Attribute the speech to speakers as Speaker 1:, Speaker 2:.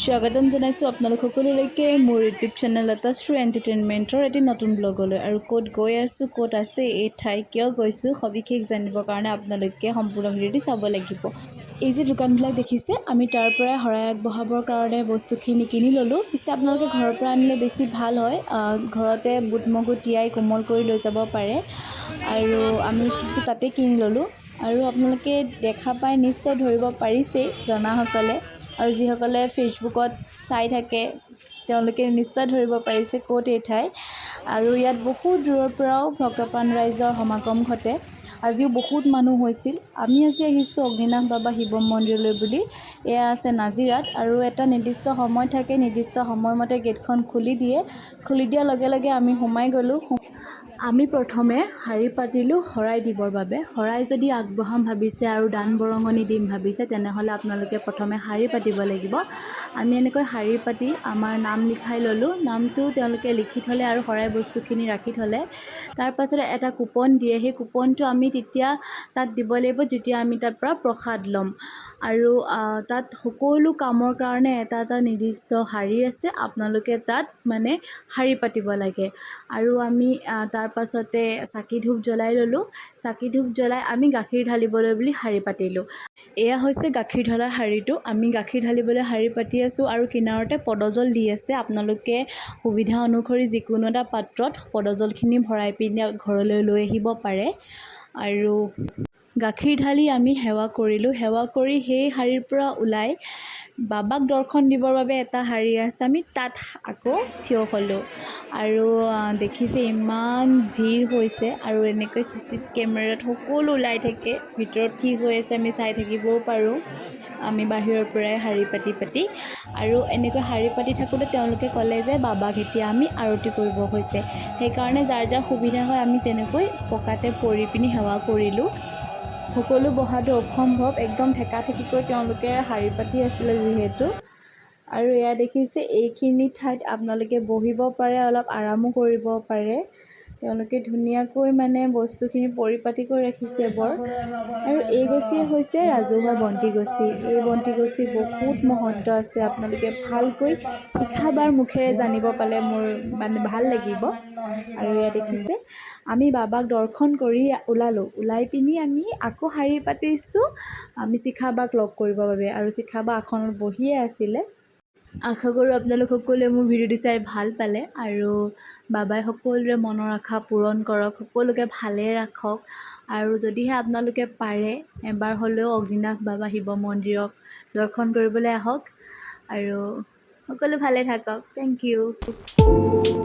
Speaker 1: স্বাগতম জনাইছোঁ আপোনালোক সকলোলৈকে মোৰ ইউটিউব চেনেল শ্ৰী এণ্টাৰটেইনমেণ্টৰ এটি নতুন ব্লগলৈ। আৰু ক'ত গৈ আছোঁ, ক'ত আছে এই ঠাই, কিয় গৈছোঁ, সবিশেষ জানিবৰ কাৰণে আপোনালোকে সম্পূৰ্ণ ভিডিঅ'টি চাব লাগিব। এই যে দোকানবিলাক দেখিছে, আমি তাৰ পৰাই শৰাই আগবঢ়াবৰ কাৰণে বস্তুখিনি কিনি ল'লোঁ। পিছে আপোনালোকে ঘৰৰ পৰা আনিলে বেছি ভাল হয়, ঘৰতে বুট মগু তিয়াই কোমল কৰি লৈ যাব পাৰে। আৰু আমি কিন্তু তাতে কিনি ল'লোঁ। আৰু আপোনালোকে দেখা পাই নিশ্চয় ধৰিব পাৰিছেই জনাসকলে, আৰু যিসকলে ফেচবুকত চাই থাকে তেওঁলোকে নিশ্চয় ধৰিব পাৰিছে ক'ত এই ঠাই। আৰু ইয়াত বহুত দূৰৰ পৰাও ভক্তপ্ৰাণ ৰাইজৰ সমাগম ঘটে। আজিও বহুত মানুহ হৈছিল। আমি আজি আহিছোঁ অগ্নিনাভ বাবা শিৱ মন্দিৰলৈ বুলি। এয়া আছে নাজিৰাত, আৰু এটা নিৰ্দিষ্ট সময় থাকে, নিৰ্দিষ্ট সময়মতে গেটখন খুলি দিয়ে। খুলি দিয়াৰ লগে লগে আমি সোমাই গ'লোঁ। আমি প্ৰথমে শাৰী পাতিলোঁ শৰাই দিবৰ বাবে। শৰাই যদি আগবঢ়াম ভাবিছে আৰু দান বৰঙণি দিম ভাবিছে, তেনেহ'লে আপোনালোকে প্ৰথমে শাৰী পাতিব লাগিব। আমি এনেকৈ শাৰী পাতি আমাৰ নাম লিখাই ল'লোঁ। নামটো তেওঁলোকে লিখি থ'লে আৰু শৰাই বস্তুখিনি ৰাখি থ'লে। তাৰ পাছতে এটা কুপন দিয়ে, সেই কুপনটো আমি তেতিয়া তাত দিব লাগিব যেতিয়া আমি তাৰ পৰা প্ৰসাদ ল'ম। আৰু তাত সকলো কামৰ কাৰণে এটা এটা নিৰ্দিষ্ট শাৰী আছে, আপোনালোকে তাত মানে শাৰী পাতিব লাগে। আৰু আমি তাৰ পাছতে চাকি ধূপ জ্বলাই ল'লোঁ। চাকি ধূপ জ্বলাই আমি গাখীৰ ঢালিবলৈ বুলি শাৰী পাতিলোঁ। এয়া হৈছে গাখীৰ ঢলা শাৰীটো। আমি গাখীৰ ঢালিবলৈ শাৰী পাতি আছোঁ, আৰু কিনাৰতে পদজল দি আছে। আপোনালোকে সুবিধা অনুসৰি যিকোনো এটা পাত্ৰত পদজলখিনি ভৰাই পিনে ঘৰলৈ লৈ আহিব পাৰে। আৰু গাখীৰ ঢালি আমি সেৱা কৰিলোঁ। সেৱা কৰি সেই শাৰীৰ পৰা ওলাই বাবাক দৰ্শন দিবৰ বাবে এটা শাৰী আছে, আমি তাত আকৌ থিয় হ'লোঁ। আৰু দেখিছে ইমান ভিৰ হৈছে, আৰু এনেকৈ CC কেমেৰাত সকলো ওলাই থাকে। ভিতৰত কি হৈ আছে আমি চাই থাকিবও পাৰোঁ, আমি বাহিৰৰ পৰাই শাৰী পাতি পাতি। আৰু এনেকৈ শাৰী পাতি থাকোঁতে তেওঁলোকে ক'লে যে বাবাক এতিয়া আমি আৰতি কৰিব হৈছে, সেইকাৰণে যাৰ যাৰ সুবিধা হয় আমি তেনেকৈ পকাতে পৰি পিনি সেৱা কৰিলোঁ। সকলো বহাটো অসম্ভৱ, একদম ঠেকাঠেকিকৈ তেওঁলোকে শাৰী পাতি আছিলে যিহেতু। আৰু এয়া দেখিছে, এইখিনি ঠাইত আপোনালোকে বহিব পাৰে, অলপ আৰামো কৰিব পাৰে। তেওঁলোকে ধুনীয়াকৈ মানে বস্তুখিনি পৰিপাটি কৰি ৰাখিছে বৰ। আৰু এই গছিয়ে হৈছে ৰাজহুৱা বন্তি গছি। এই বন্তি গছি বহুত মহত্ব আছে, আপোনালোকে ভালকৈ শিখাবাৰ মুখেৰে জানিব পালে মোৰ মানে ভাল লাগিব। আৰু এয়া দেখিছে, আমি বাবাক দৰ্শন কৰি ওলালোঁ। ওলাই পিনি আমি আকৌ শাৰী পাতিছোঁ আমি শিখা বাক লগ কৰিবৰ বাবে, আৰু শিখা বা আসনত বহিয়ে আছিলে। আশা কৰোঁ আপোনালোক সকলোৱে মোৰ ভিডিঅ'টো চাই ভাল পালে, আৰু বাবাই সকলোৰে মনৰ আশা পূৰণ কৰক, সকলোকে ভালে ৰাখক। আৰু যদিহে আপোনালোকে পাৰে এবাৰ হ'লেও অগ্নিনাভ বাবা শিৱ মন্দিৰক দৰ্শন কৰিবলৈ আহক, আৰু সকলো ভালে থাকক। Thank U.